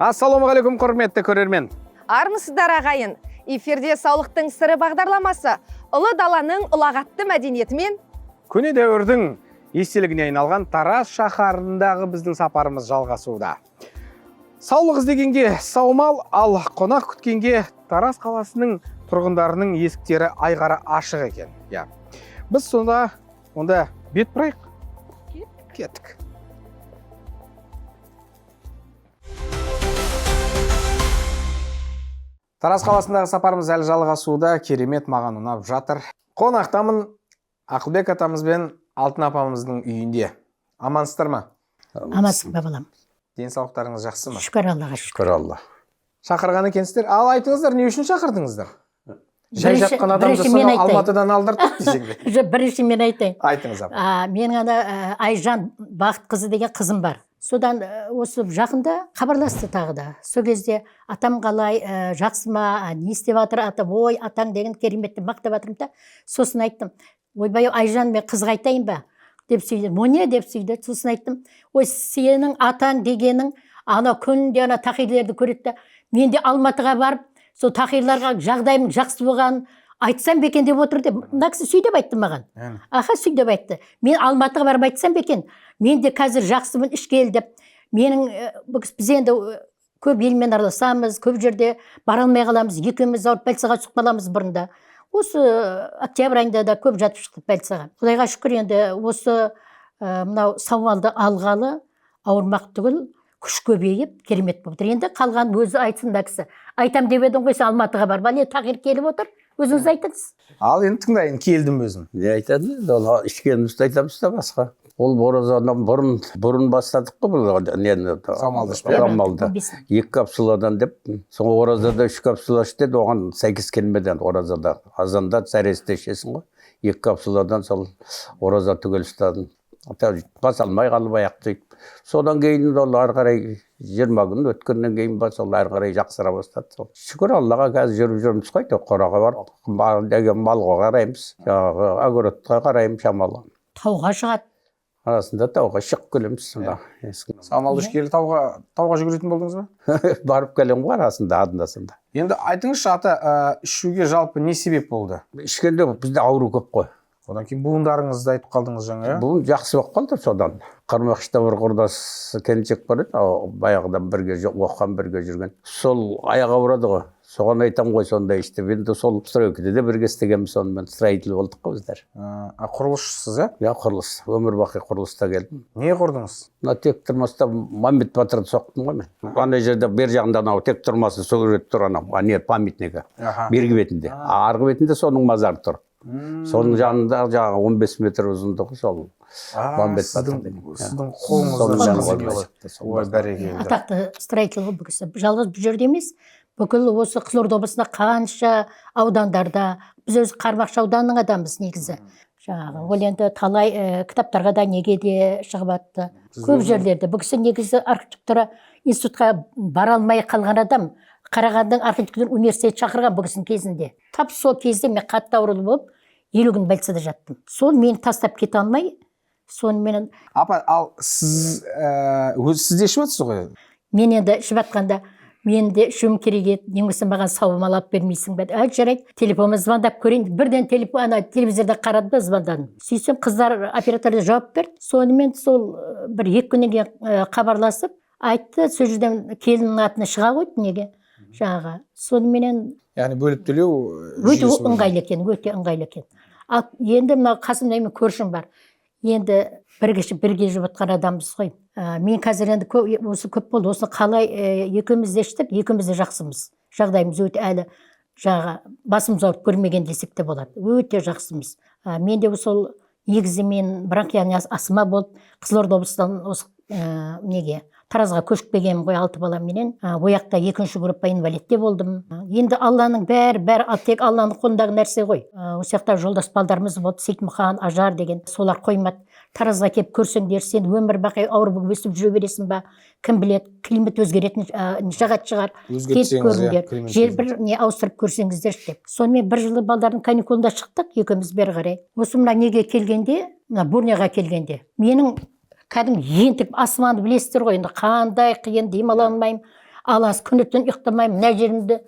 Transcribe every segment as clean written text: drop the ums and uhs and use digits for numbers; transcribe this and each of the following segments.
Ассалаумағалейкум, құрметті көрермен. Армысыздар ағайын. Эфирде саулықтың сыры бағдарламасы ұлы даланың ұлағатты мәдениетімен Көне дәуірдің естелігіне айналған Тараз шаһарындағы біздің сапарымыз жалғасуда. Саулық іздегенге саумал, ал қонақ күткенге Тараз қаласының тұрғындарының есіктері айғара ашық екен. Біз онда бет бұрайық. Кеттік. Тараз қаласындағы сапарымыз әлі жалғасуда, керемет, маған ұнап жатыр. Қонақтамын Ақылбек атамыз бен Алтын апамыздың үйінде. Амансыздар ма? Амансың ба балам? Денсаулықтарыңыз жақсы ма? Шүкір Аллаға. Шүкір Алла. Шақырған екенсіздер. Ал айтыңыздар, не үшін шақырдыңыздар? Жай жатқан адамды соны Алматыдан алдырдық десең бе? Бірінші мен айтайын. Айтыңыз апа. Менің Айжан Бақыт қызы деген қызым бар. Содан осы жақында хабарласты тағы да. Сол кезде атам қалай, жақсы ма, не істеп жатыр атам, ой, атаң деген кереметті мақтап жатырмын да. Сосын айттым, ойбай, Айжан, мен қызға айтайын ба? Деп сөйді. Моне деп сөйді. Сосын айттым, ой, сенің атаң дегенің ана күнде ана тақирлерді көреді. Мен де Алматыға барып, сол тақирларға жағдайым жақсы болған айтсам бекен деп отыр деп. Мына кісі сөйдеп айтты маған. Аха, сөйдеп айтты. Мен Алматыға барып айтсам бекен. Мен де қазір жақсымын, ішке ел деп. Менің біз енді көп елмен араласамыз, көп жерде бара алмай қаламыз. Екеуміз ауырып больницаға түсіп қаламыз бұрында. Осы октябрь айында да көп жатып шықтық больницаға. Құдайға шүкір, енді осы мынау сауалды алғалы ауырмақ түгіл күш көбейіп керемет болып тұр. Енді қалған өзі айтсын да кісі. Айтам деп едің ғой, сен Алматыға бар. Бәле тағир келіп отыр. Өзіңіз айтыңыз. Ал енді тыңдайын, келдім өзім. Не айтады? Ол ішкенімізді айтамыз да басқа. Ол оразадан бұрын бастадық қой бұл нені? Самалды. Самалды. 2 капсуладан деп, соңғы оразада 3 капсула ішті, оған сәйкес келмеден оразада. Азанда сәресте ішесің ғой. 2 капсуладан сол ораза түгел ұстадым. Бас алмай қалып аяқты. Содан кейін ол ары қарай 20 күн өткеннен кейін сол ары қарай жақсыра бастады. Шүкір Аллаға қазір жүрміз ғой, қораға барып, малға қараймыз, огородқа қараймыз шамалы. Тауға шығады. Арасында тауға шығып келеміз. Самалды ішкелі тауға жүгіретін болдыңыз ба? Барып келем ғой арасында, адында-сында. Енді айтыңызшы ата, ішуге жалпы не себеп болды? Ішкенде бізде ауру көп қой. Одан кейін буындарыңызды айтып қалдыңыз жаңа. Буын жақсы болып қалды содан. Қармақшыда бір құрдас келіншек бар еді, баяғыдан бірге оқыған, бірге жүрген. Сол аяғы ауырады ғой. Соған айтам ғой, сонда істеп. Енді сол стройкада да бірге істегенбіз, сонымен строитель болдық қой біздер. Құрылысшысыз, Иә, құрылыс. Өмір бақи құрылыста келдім. Не құрдыңыз? Мына тек тұрмаста Мамбет Батырды соқтым ғой мен. Ана жерде бер жағында анау тек тұрмасы сөгерет тұр анау, не памятнигі. Бергі бетінде. Арғы бетінде соның мазары тұр. Соның жанында жаңағы 15 метр ұзындығы сол Мамбет Батыр. Сіздің қолыңыз. Ой, бәрекелді. Атақты строитель бұл кісі. Жалғыз бұл жерде емес, бүкіл осы Қызылорда облысында қанша аудандарда, біз өзі Қармақшы ауданының адамбыз негізі. Жаңағы ол енді талай кітаптарға да неге де шығып атты. Көп жерлерде. Бұл кісі негізі архитектура институтқа бара алмай қалған адам. Қарағандың архитектура университеті шақырған бұл кісінің кезінде. Тап сол кезде мен қатты аурулы болып 50 күн больницада жаттым. Сол мені тастап кете алмай, сонымен... Апа, ал сіз де ішіп жатсыз ғой? Мен енді ішіп жатқанда, мен де ішуім керек еді, немесе маған сауымал алып бермейсің бе? Жарайды, телефонға звондап көрейін. Бірден телевизорда қарады да звондадым. Сөйтсем қыздар операторда жауап берді. Сонымен сол бір 2 күннен кейін хабарласып, айтты, сол жерден келіннің атына шыға қойды неге? Жаңағы. Соныменен яғни бөліп төлеу өте ыңғайлы екен, өте ыңғайлы екен. Ал енді мына қасымда мен көршім бар. Енді бірге жүріп жатқан адамбыз ғой. Мен қазір енді осы көп болды. Осыны қалай екеуміз де іштік, екеуміз де жақсымыз. Жағдайымыз өте әлі жаңағы басымыз ауырып көрмеген десек те болады. Өте жақсымыз. Мен де сол негізі мен бронхиальный астма болып Қызылорда облысынан осы неге Таразға көшіп келгенмін ғой 6 баламменен. Ояқта 2-ші группа инвалидте болдым. Енді Алланың бәрі тек Алланың қолындағы нәрсе ғой. Осы жақта жолдас балдарымыз болды, Сейтмұхан, Ажар деген. Солар қоймады. Таразға келіп көрсеңдер, сен өмір бақи ауыр болып өсіп жүре бересің ба? Кім біледі, климат өзгеретін жағат шығар. Келіп көріңдер. Жер бір не ауыстырып көрсеңіздер деп. Сонымен бір жылы балдардың каникулында шықтық, екеуміз бері қарай. Осы мына неге келгенде, мына Бурняға келгенде, менің кәдімгі ентігіп асманды білесіздер ғой, енді қандай қиын демала алмаймын. алас күні түн ұйықтамаймын, мына жерімді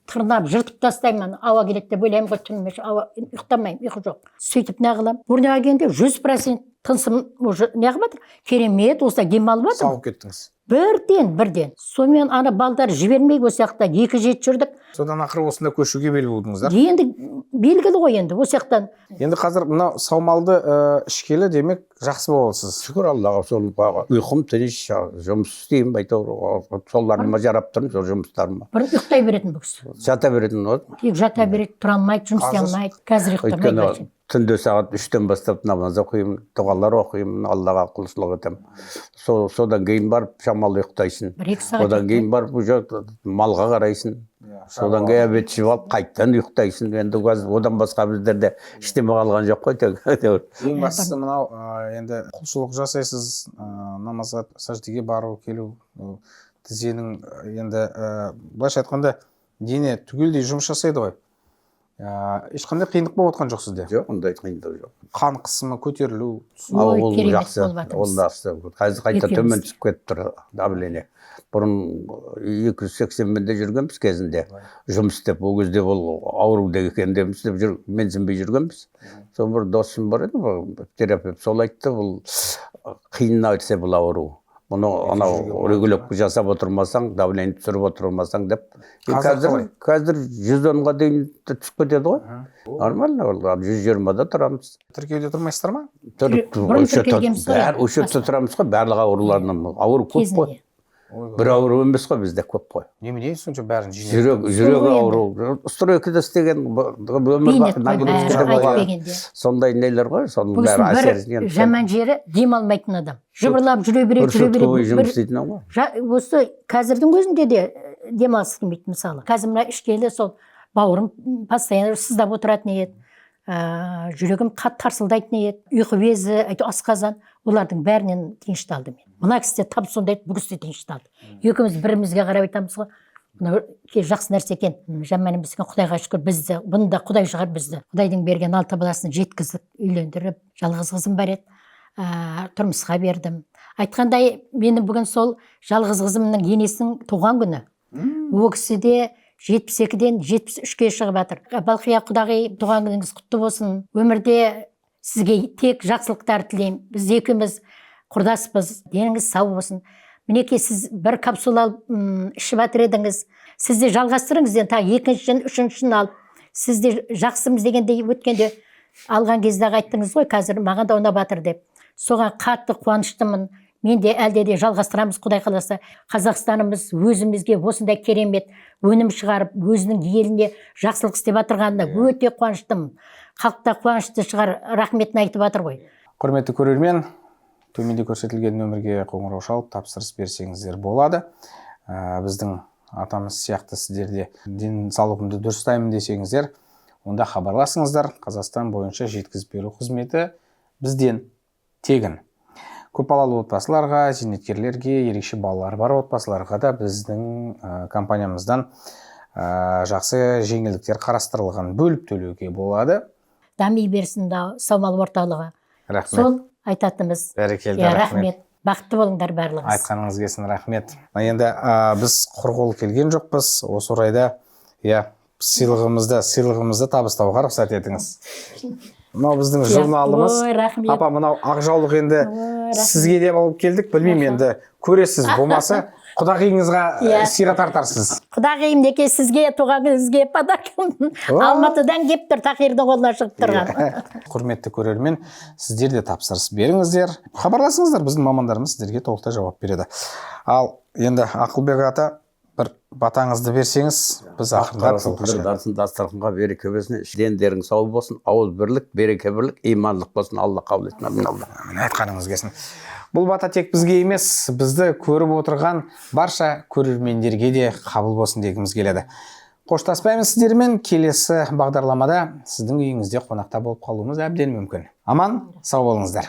тырнап жыртып тастаймын, ауа келеді деп ойлаймын ғой, түніме ауа ұйықтамаймын, ұйқы жоқ. Сөйтіп не қыламын, бурнаға келгенде 100% тынысым уже неғып жатыр, керемет, осылай дем алып жатырмын. Сауығып кеттіңіз. Бірден. Сонымен ана балдар жібермей осы жақта 2-7 жүрдік. Содан ақыры осында көшуге бел будыңыздар. Енді белгілі ғой енді осы жақтан. Енді қазір мынау саумалды ішкелі демек жақсы боласыз. Шүкір Аллаға, сол ұйқым тыныш, жұмыс істеймін, әйтеуір соларыма жарап тұрмын, сол жұмыстарыма. Бұрын ұйықтай беретін бұл кісі. Жата беретін ғой. Тек жата береді, тұра алмайды, жұмыс істей алмайды. Қазір ұйықтамайды. Өйткені түнде сағат 3-тен бастап намаз оқимын, дұғалар оқимын, Аллаға құлшылық етемін. Содан кейін барып шамалы ұйықтайсың. 1-2 сағат. Одан кейін барып уже малға қарайсың. Содан кейін обед жеп алып қайтадан ұйықтайсың. Енді одан басқа біздерде ештеме қалған жоқ қой. Ең бастысы мынау енді құлшылық жасайсыз, намазға, сәждеге бару, келу, тізенің енді былайша айтқанда дене түгелдей жұмыс жасайды ғой. Ешқандай қиындық болып отқан жоқ сізде? Жоқ, ондай қиындық жоқ. Қан қысымы көтерілу? Ой, Ол керемет жақсы, болып жатырмыз. ол жақсы. Қазір қайта төмен түсіп кетіп тұр давление. Бұрын 280-де жүргенбіз кезінде жұмыс істеп, ол кезде ол ауру деген істеп менсінбей жүргенбіз. Сол бір досым бар еді, терапевт, сол айтты, бұл қиын айтса бұл ауру. Бұны анау регулировка жасап отырмасаң, давление түсіріп отырмасаң деп. Қазір 110-ға дейін түсіп кетеді ғой. Нормально, 120-да тұрамыз. Тіркеуде тұрмайсыздар ма? Бұрын тіркелгенбіз ғой. Осы жерде тұрамыз ғой, барлық ауруларынан. Ауру көп қой. Бір ауру емес қой, бізде көп қой. Немене сонша бәрін жинап? Жүрек ауру, стройкада істеген сондай нелер ғой, соның бәрі әсерінен. Жаман жері дем алмайтын адам. Жыбырлап жүре береді. Осы қазірдің өзінде де демалыс келмейді мысалы. Қазір мына ішкелі сол бауырым постоянно сыздап отыратын еді. Жүрегім қатты тарсылдайтын еді. Ұйқы безі, асқазан, олардың бәрінен тынышталды мен. Мына кісі де тап сондай бұл кісі де тынышталды. Екеуміз бірімізге қарап айтамыз ғой, мына жақсы нәрсе екен. Жаман емес екен, Құдайға шүкір, бізді, бұны да Құдай шығар бізді. Құдайдың берген 6 баласын жеткізіп, үйлендіріп, жалғыз қызым бар еді. Тұрмысқа бердім. Айтқандай, мені бүгін сол жалғыз қызымның енесінің туған күні. Ол кісі де 72-ден 73-ге шығып жатыр. Балқия Құдағи, туған күніңіз құтты болсын. Өмірде сізге тек жақсылықтар тілеймін. Біз екеуміз құрдаспыз. Деніңіз сау болсын. Мінекей сіз бір капсула ішіп жатыр едіңіз. Сіз де жалғастырыңыз, тағы 2-шін, 3-шін алып. Сіз де жақсымыз дегенде өткенде алған кезде айттыңыз ғой, қазір маған да ұнап жатыр деп. Соған қатты қуаныштымын. Мен де әлде де жалғастырамыз, Құдай қаласа. Қазақстанымыз өзімізге осындай керемет өнім шығарып, өзінің еліне жақсылық істеп жатырғанына өте қуаныштымын. Халықта қуанышты шығар, рахметін айтып жатыр ғой. Құрметті көрермен, төменде көрсетілген нөмірге қоңырау шалып тапсырыс берсеңіздер болады. Біздің атамыз сияқты сіздер де денсаулығымды дұрыстаймын десеңіздер, онда хабарласыңыздар. Қазақстан бойынша жеткізіп беру қызметі бізден тегін. Көпбалалы отбасыларға, зейнеткерлерге, ерекше балалары бар отбасыларға да біздің компаниямыздан жақсы жеңілдіктер қарастырылған, бөліп төлеуге болады. Дами берсін саумал орталығы. Рахмет. Сол айтатынымыз. Бәрекелді, рахмет. Бақытты болыңдар барлығыңыз. Айтқаныңыз келсін, рахмет. Енді біз құр қол келген жоқпыз. Осы орайда сыйлығымызды табыстауға рұқсат етіңіз. Мынау біздің журналымыз. Апа, мынау ақ жаулық енді сізге де алып келдік. Білмеймін, енді көресіз, болмаса Құдағиыңызға сыйға тартарсыз. Құдағиым неке сізге, туған күніңізге подаркам Алматыдан кеп тұр, Тахирдің қолынан шығып тұрған. Құрметті көрермен, сіздер де тапсырыс беріңіздер. Хабарласыңыздар, біздің мамандарымыз сіздерге толықтай жауап береді. Ал енді Ақылбек ата, бір батаңызды берсеңіз, біз ақырындап дастарханға береке берсін, дендерің сау болсын, ауыз бірлік, береке бірлік, имандылық болсын, Алла қабыл етсін. Амин. Айтқаныңыз келсін. Бұл бата тек бізге емес, бізді көріп отырған барша көрермендерге де қабыл болсын дегіміз келеді. Қоштаспаймыз сіздермен, келесі бағдарламада сіздің үйіңізде қонақта болып қалуымыз әбден мүмкін. Аман, сау болыңыздар.